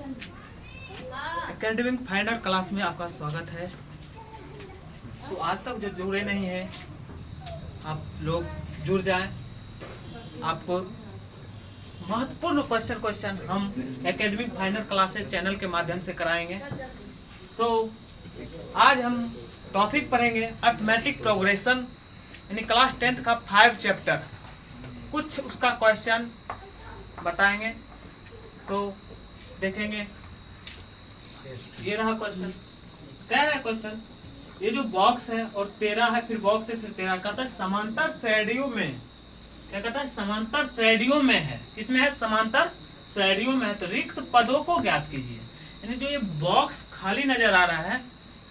Academic finder class में आपका स्वागत है। तो आज तक जो जुड़े नहीं हैं आप लोग जुड़ जाएं। आपको महत्वपूर्ण क्वेश्चन हम एकेडमिक फाइंडर क्लासेस चैनल के माध्यम से कराएंगे। आज हम टॉपिक पढ़ेंगे अर्थमेटिक प्रोग्रेशन यानी क्लास 10th का 5 चैप्टर, कुछ उसका क्वेश्चन बताएंगे। देखेंगे। ये रहा क्वेश्चन। क्या है क्वेश्चन? ये जो बॉक्स है और 13 है, फिर बॉक्स है, फिर 13 कहता है समांतर श्रेणियों में। क्या कहता है? समांतर श्रेणियों में है। किसमें है? समांतर श्रेणियों में है। तो रिक्त पदों को ज्ञात कीजिए। यानी जो ये बॉक्स खाली नजर आ रहा है,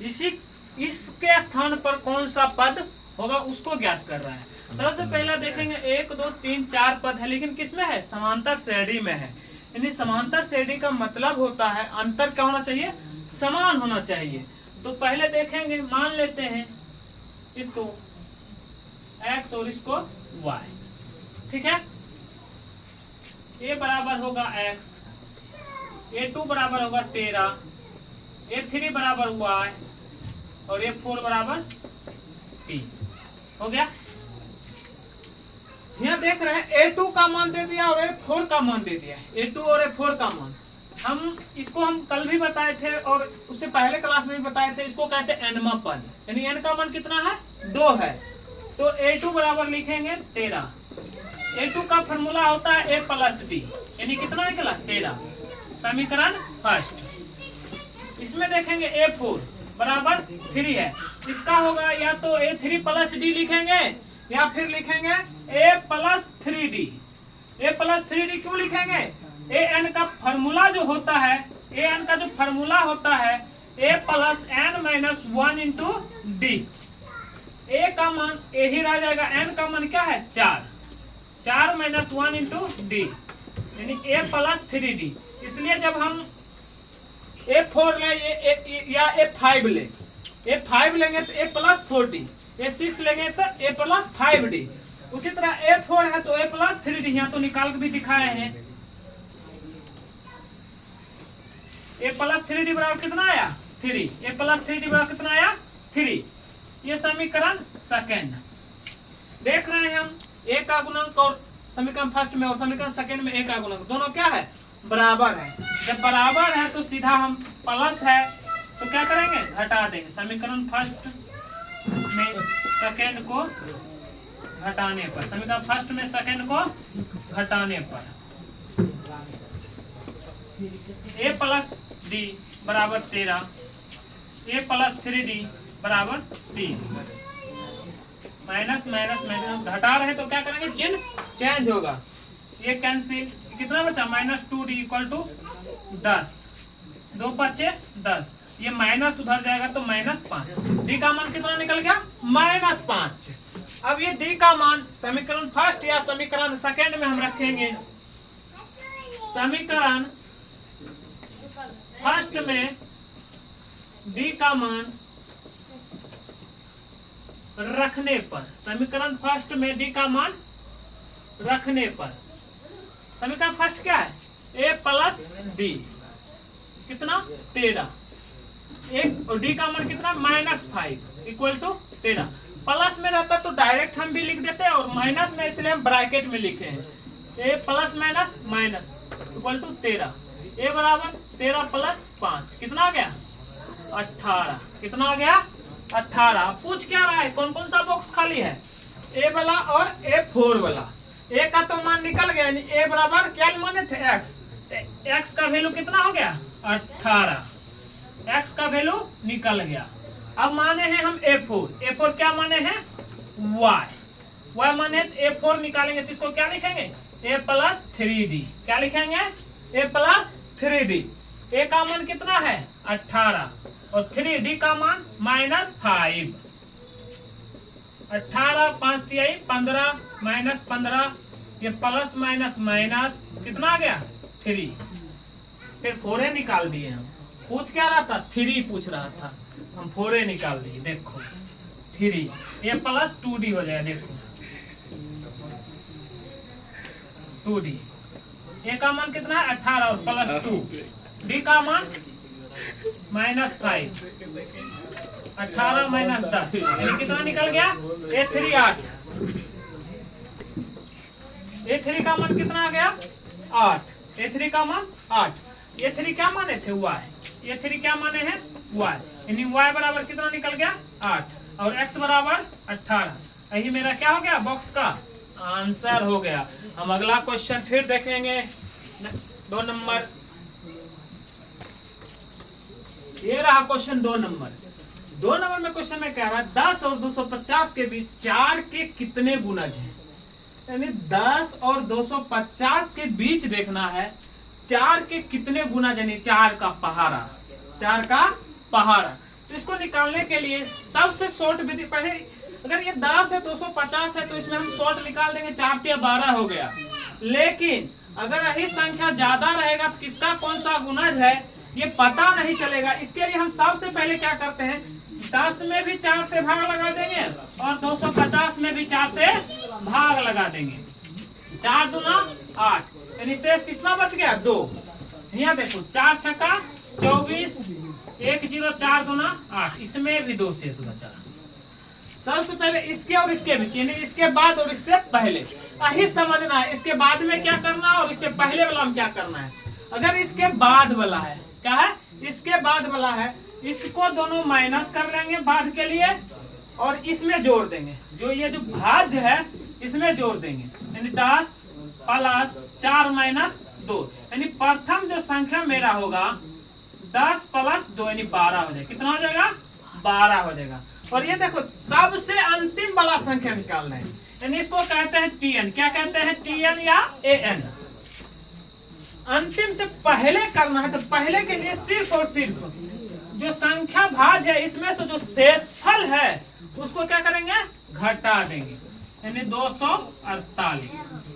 इसके स्थान पर कौन सा पद होगा उसको ज्ञात कर रहा है। सबसे पहला देखेंगे 1 2 3 4 पद है, लेकिन किसमें है? समांतर श्रेणी में है। यानी समांतर श्रेणी का मतलब होता है अंतर क्या होना चाहिए? समान होना चाहिए। तो पहले देखेंगे, मान लेते हैं इसको x और इसको y, ठीक है। a बराबर होगा x, a2 बराबर होगा 13, a3 बराबर y और a4 बराबर 3। हो गया। यहाँ देख रहे हैं A2 का मान दे दिया और A4 का मान दे दिया। A2 और A4 का मान हम कल भी बताए थे और उससे पहले क्लास में भी बताए थे। इसको कहते हैं एनमा पद। यानी n का मान कितना है? 2 है। तो A2 बराबर लिखेंगे 13। A2 का फॉर्मूला होता है A प्लस D, यानी कितना निकला? 13। समीकरण फर्स्ट। इसमें देखेंगे A4 बराबर 3 है। इसका होगा या तो A3 प्लस D लिखेंगे या फिर लिखेंगे A plus 3D। A plus 3D क्यों लिखेंगे? an का फॉर्मूला जो होता है, an का जो फॉर्मूला होता है A plus n minus 1 into D. A का मान A ही रह जाएगा, n का मान क्या है? 4 माइनस 1 इंटू डी, यानी A प्लस 3D। इसलिए जब हम A4 ले या A5 ले, A5 लेंगे तो A प्लस 4D, A6 लेंगे तो A प्लस 5D। उसी तरह A4 है तो A प्लस 3D। यहाँ तो निकाल के भी दिखाए हैं। A प्लस 3D बराबर कितना आया? 3। A प्लस 3D बराबर कितना आया? 3। ये समीकरण सेकेंड। देख रहे हैं हम A का गुणक और समीकरण फर्स्ट में और समीकरण सेकेंड में A का गुणक दोनों क्या है? बराबर है। जब बराबर है तो सीधा हम प्लस है तो क्या करेंगे? घटा देंगे। समीकरण फर्स्ट में सेकेंड को घटाने पर, समीकरण फर्स्ट में सेकेंड को घटाने पर A प्लस D बराबर 13, A प्लस 3D बराबर 3। माइनस माइनस माइनस घटा रहे तो क्या करेंगे? चिन्ह चेंज होगा। ये कैंसिल, कितना बचा? Minus 2D equal to 10। 2 5 10। ये माइनस उधर जाएगा तो माइनस 5। डी का मान कितना निकल गया? माइनस 5। अब ये डी का मान समीकरण फर्स्ट या समीकरण सेकेंड में हम रखेंगे। समीकरण फर्स्ट में डी का मान रखने पर, समीकरण फर्स्ट में डी का मान रखने पर, समीकरण फर्स्ट क्या है? A प्लस डी कितना? 13। एक और डी का मान कितना? -5 इक्वल टू 13। प्लस में रहता तो डायरेक्ट हम भी लिख देते और माइनस में इसलिए हम ब्रैकेट में लिखे हैं। A plus minus minus equal to 13। A बराबर 13 प्लस 5 कितना आ गया? 18। कितना आ गया? 18। पूछ क्या रहा है? कौन कौन सा बॉक्स खाली है? A वाला और A4 वाला। A का तो मान निकल गया, यानी A बराबर क्या माने थे? x। x का वैल्यू कितना हो गया? 18। x का वैल्यू निकल गया। अब माने हैं हम A4। A4 क्या माने हैं? y माने A4 निकालेंगे तो इसको क्या लिखेंगे? A plus 3D। क्या लिखेंगे? A plus 3D। A का मान कितना है? 18 और 3D का मान -5। 18 5 3 15 -15, ये प्लस माइनस माइनस कितना आ गया? 3। फिर 4 निकाल दिए हम। पूछ क्या रहा था? 3 पूछ रहा था, हम 4 निकाल दिए। देखो 3, ये प्लस 2D हो जाएगा। देखो 2D। A का मान कितना है? 18 और प्लस 2 डी का मान -5, 18 - 10 यानी कितना निकल गया? A3 8। A3 का मान कितना आ गया? 8। A3 का मान 8। A3 क्या माने थे? Y। A3 क्या माने हैं? Y। यानी Y बराबर कितना निकल गया? 8 और X बराबर 18। यही मेरा क्या हो गया? बॉक्स का आंसर हो गया। हम अगला क्वेश्चन फिर देखेंगे 2 नंबर। ये रहा क्वेश्चन 2 नंबर। 2 नंबर में क्वेश्चन में कह रहा है 10 और 250 के बीच 4 के कितने गुणज हैं। यानी 10 और 250 के बीच देखना है 4 के कितने गुणज, यानी 4 का पहाड़ा। 4 का पहाड़ा। तो इसको निकालने के लिए सबसे शॉर्ट विधि, पहले अगर ये 10 है 250 है तो इसमें हम शॉर्ट निकाल देंगे, 4 × 12 हो गया। लेकिन अगर यही संख्या ज्यादा रहेगा तो किसका कौन सा गुणज है ये पता नहीं चलेगा। इसके लिए हम सबसे पहले क्या करते हैं, 10 में भी 4 से भाग लगा देंगे और 250 में भी 4 से भाग लगा देंगे। 4 दूना 8 यानी शेष कितना बच गया? 2। यहाँ देखो 4 छक्का 24, 1 0 4 दूना 8, इसमें भी 2 शेष बचा। सबसे पहले इसके और इसके बीच, यानी इसके बाद और इससे पहले यही समझना है। इसके बाद में क्या करना है और इससे पहले वाला में क्या करना है। अगर इसके बाद वाला है, क्या है? इसके बाद वाला है, इसको दोनों माइनस कर लेंगे बाद के लिए और इसमें जोड़ देंगे। जो ये जो भाज्य है इसमें जोड़ देंगे, यानी 10 + 4 - 2 यानी प्रथम जो संख्या मेरा होगा 10 + 2 यानी 12 हो जाएगा। कितना हो जाएगा? 12 हो जाएगा। और ये देखो सबसे अंतिम वाला संख्या निकालना है, यानी इसको कहते हैं TN। क्या कहते हैं? TN या AN। अंतिम से पहले करना है तो पहले के लिए सिर्फ और सिर्फ जो संख्या भाज्य है इसमें से जो शेषफल है उसको क्या करेंगे? घटा देंगे, यानी 248।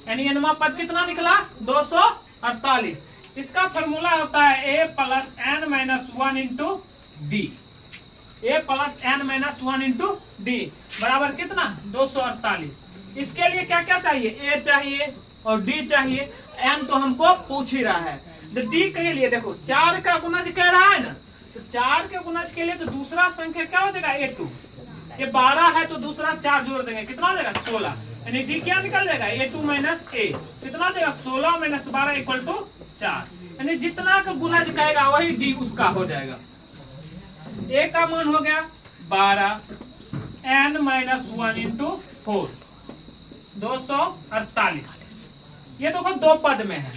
यानी n पद कितना निकला? 248। इसका फॉर्मूला होता है A + n - 1 × D। A + n - 1 × D बराबर कितना? 248। इसके लिए क्या क्या चाहिए? A चाहिए और D चाहिए। n तो हमको पूछ ही रहा है। तो D के लिए देखो 4 का गुणज कह रहा है ना, तो 4 के गुणज के लिए तो दूसरा संख्या क्या हो जाएगा? A2। ये 12 है तो दूसरा 4 जोड़ देंगे, कितना हो जाएगा? 16। यानी D क्या निकल जाएगा? A2 - A कितना हो जाएगा? 16 - 12 = 4। यानी जितना का गुणज कहेगा वही D उसका हो जाएगा। A का मान हो गया 12, n - 1 × 4 248। ये देखो 2 पद में है,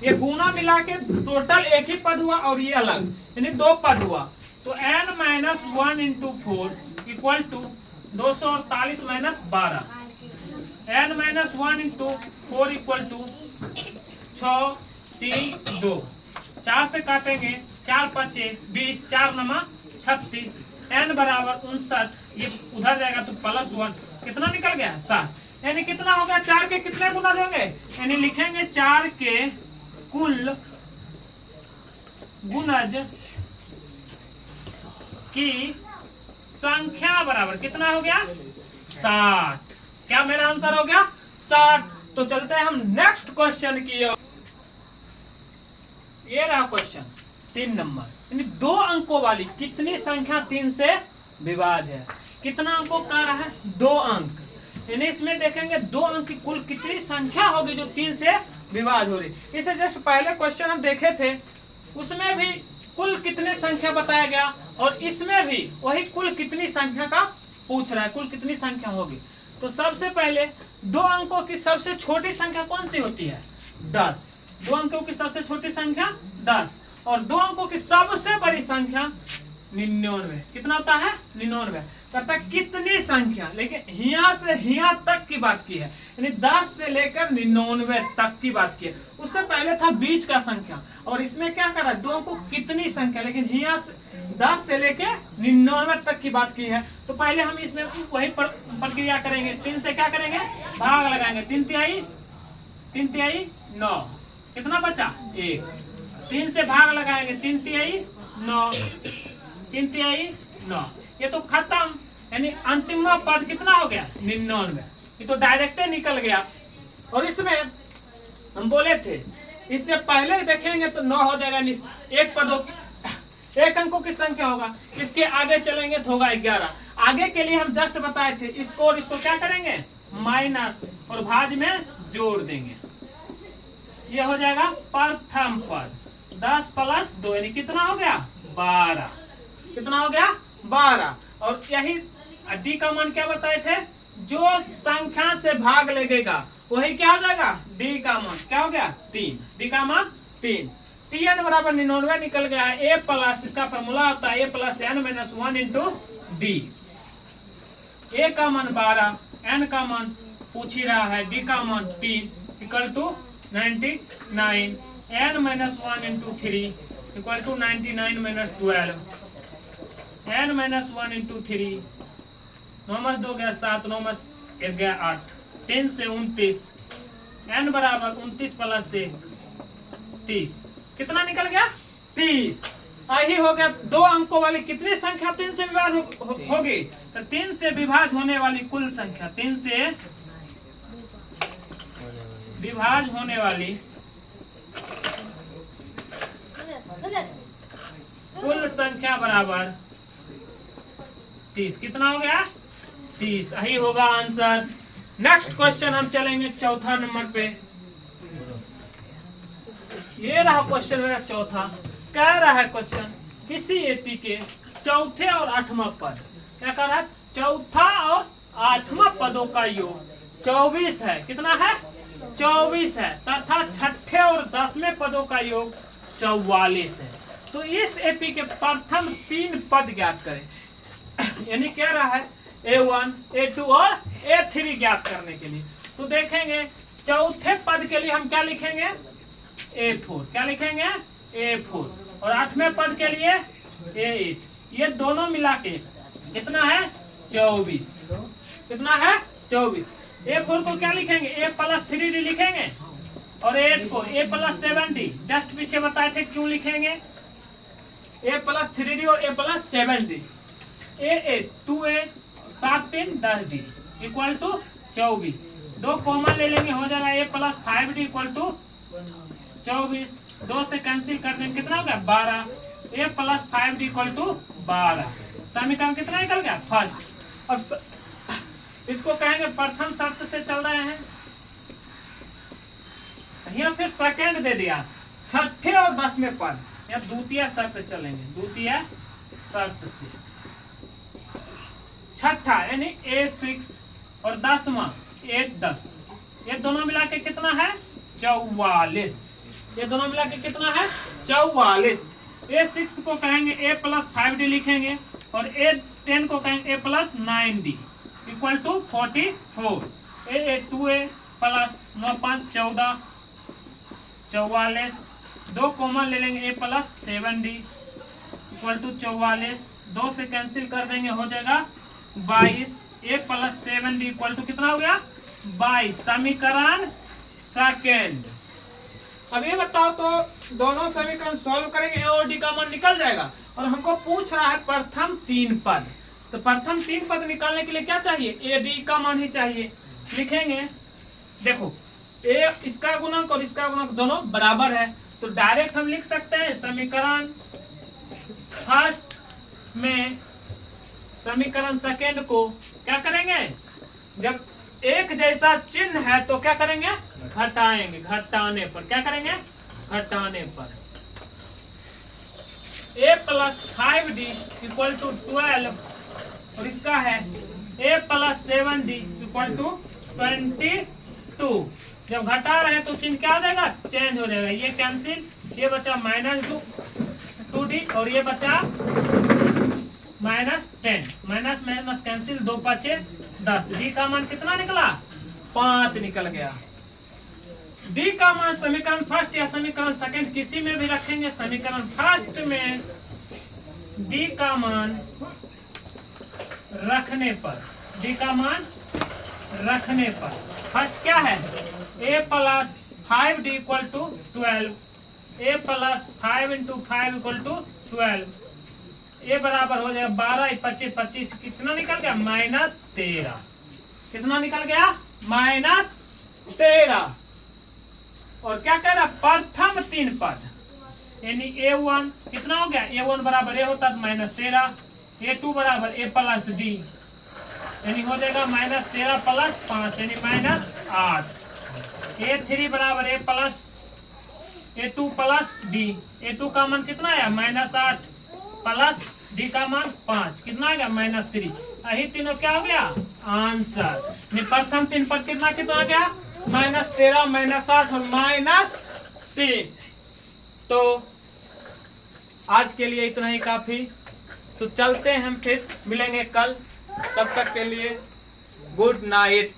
ये गुना मिला के टोटल एक ही पद हुआ और ये अलग, यानी 2 पद हुआ। तो n - 1 × 4 = 248 - 12। n - 1 × 4 = 6 3 2। 4 से काटेंगे, 4 × 5 = 20, 4 × 9 = 36, n बराबर 59। ये उधर जाएगा तो +1 कितना निकल गया? 7। यानी कितना होगा? 4 के कितने गुणज होंगे? यानी लिखेंगे 4 के कुल गुणज की संख्या बराबर कितना हो गया? 60। क्या मेरा आंसर हो गया? 60। तो चलते हैं हम नेक्स्ट क्वेश्चन की ओर। ये रहा क्वेश्चन 3 नंबर, यानी 2 अंकों वाली कितनी संख्या 3 से विभाज्य है। कितना अंकों का रहा है? 2 अंक। यानी इसमें देखेंगे 2 अंक की कुल कितनी संख्या होगी जो 3 से विभाज्य हो रही। इसे जस्ट पहले क्वेश्चन हम देखे थे उसमें भी कुल कितनी संख्या बताया गया और इसमें भी वही कुल कितनी संख्या का पूछ रहा है, कुल कितनी संख्या होगी। तो सबसे पहले 2 अंकों की सबसे छोटी संख्या कौन सी होती है? 10। 2 अंकों की सबसे छोटी संख्या 10 और 2 अंकों की सबसे बड़ी संख्या 99। कितना होता है? 99। करता कितनी संख्या, लेकिन हिया से हिया तक की बात की है, यानी 10 से लेकर 99 तक की बात की है। उससे पहले था बीच का संख्या और इसमें क्या करा? 2 अंकों कितनी संख्या, लेकिन हिया से 10 से लेकर 99 तक की बात की है। तो पहले हम इसमें वही प्रक्रिया करेंगे। 3 से क्या करेंगे? भाग लगाएंगे। 3 तिहाई 9। कितना बचा? 1। 3 से भाग लगाएंगे। 3 तिहाई 9, 3 तिहाई 9। ये तो खत्म, यानी अंतिम पद कितना हो गया? 99। ये तो डायरेक्ट निकल गया। और इसमें हम बोले थे इससे पहले देखेंगे तो 9 हो जाएगा, एक पदों एक अंकों की संख्या होगा। इसके आगे चलेंगे तो होगा 11। आगे के लिए हम जस्ट बताए थे, इसको और इसको क्या करेंगे, माइनस और भाज में जोड़ देंगे। ये हो जाएगा प्रथम पद। 10 + 2 यानी कितना हो गया, 12। कितना हो गया, 12। और यही डी का मान क्या बताए थे, जो संख्या से भाग लगेगा वही क्या हो जाएगा, डी का मान क्या हो गया, 3। डी का मान 3। Tn बराबर 99 निकल गया है। ए प्लस, इसका फॉर्मूला होता है a + n - 1 × d। ए का मान 12, n का मान पूछ ही रहा है, d का मान 3 = 99, n - 1 × 3 = 99 - 12, n - 1 × 3, 9 + 2 गया 7, 9 + 1 गया 8, 3 से 29, n बराबर 29 + 30 कितना निकल गया, 30। यही हो गया 2 अंकों वाली कितनी संख्या 3 से विभाज होगी, तो 3 से विभाज होने वाली कुल संख्या, 3 से विभाज होने वाली कुल संख्या बराबर 30। कितना हो गया, 30। यही होगा आंसर। नेक्स्ट क्वेश्चन हम चलेंगे चौथा नंबर पे। ये रहा क्वेश्चन मेरा चौथा। कह रहा है क्वेश्चन, किसी एपी के चौथे और 8वां पद, क्या कह रहा है, चौथा और 8वां पदों का योग 24 है। कितना है, 24 है, तथा छठे और 10वें पदों का योग 44 है। तो इस एपी के प्रथम 3 पद ज्ञात करें। यानी कह रहा है A1, A2 और A3 ज्ञात करने के लिए। तो देखेंगे चौथे पद के लिए हम क्या लिखेंगे, A4। क्या लिखेंगे, A4। और 8वें पद के लिए A8। ये दोनों मिला के कितना है, 24। कितना है, 24। A4 को क्या लिखेंगे, A + 3D लिखेंगे, और A8 को A + 7D। जस्ट पीछे बताए थे क्यों लिखेंगे, A + 3D और A + 7D। A8 2A 7 3 10D = 24। 2 common ले लेंगे, हो जाएगा A + 5D = 24। 2 से कैंसिल कर देंगे, कितना हो गया, 12। A + 5D = 12। समीकरण कितना निकल गया, फर्स्ट। अब इसको कहेंगे प्रथम शर्त से चल रहे हैं, यहाँ फिर सेकेंड दे दिया। छठे और 10वें पद, या द्वितीय शर्त चलेंगे, द्वितीय शर्त से। छठा यानी A6 और 10वां A10, ये दोनों मिला के कितना है, 44। ये दोनों मिला के कितना है, 44। A6 को कहेंगे A + 5D लिखेंगे, और A10 को कहेंगे A + 9D = 44। A2A + 9 5 14 44। 2 कॉमन ले लेंगे, A + 7D = 44। 2 से कैंसिल कर देंगे, हो जाएगा 22। A + 7D = कितना हो गया, 22। समीकरण सेकेंड। अब ये बताओ तो दोनों समीकरण सॉल्व करेंगे, A और D का मान निकल जाएगा। और हमको पूछ रहा है प्रथम 3 पद, तो प्रथम 3 पद निकालने के लिए क्या चाहिए, A D का मान ही चाहिए। लिखेंगे, देखो A इसका गुणक और इसका गुणक दोनों बराबर है, तो डायरेक्ट हम लिख सकते हैं समीकरण फर्स्ट में समीकरण सेकेंड को क्या करेंगे, जब एक जैसा चिन्ह है तो क्या करेंगे, घटाएंगे। घटाने पर क्या करेंगे, घटाने पर। A + 5D = 12, और इसका है A + 7D = 22। जब घटा रहे तो चिन्ह क्या हो जाएगा, चेंज हो जाएगा। ये कैंसिल, ये बचा -2D और ये बचा -10। Minus cancel, 2 5 10। डी का मान कितना निकला, 5 निकल गया। डी का मान समीकरण फर्स्ट या समीकरण सेकंड किसी में भी रखेंगे। समीकरण फर्स्ट में डी का मान रखने पर, डी का मान रखने पर फर्स्ट क्या है, A + 5D = 12। A + 5 × 5 = 12। ये बराबर हो जाएगा 12 25 25, कितना निकल गया, -13। कितना निकल गया, -13। और क्या कह रहा प्रथम 3 पद, यानी A1 कितना हो गया, A1 बराबर A होता तो -13, A2 बराबर A प्लस D, यानी हो जाएगा -13 प्लस 5 यानी -8, A3 बराबर A plus A2 plus D, A2 का मान कितना आया -8 प्लस D का मान 5, कितना आ गया -3, यही तीनों क्या हो गया आंसर। प्रथम 3 पद कितना कितना आ गया -13 -8 और -3। तो आज के लिए इतना ही काफी, तो चलते हैं हम, फिर मिलेंगे कल, तब तक के लिए गुड नाइट।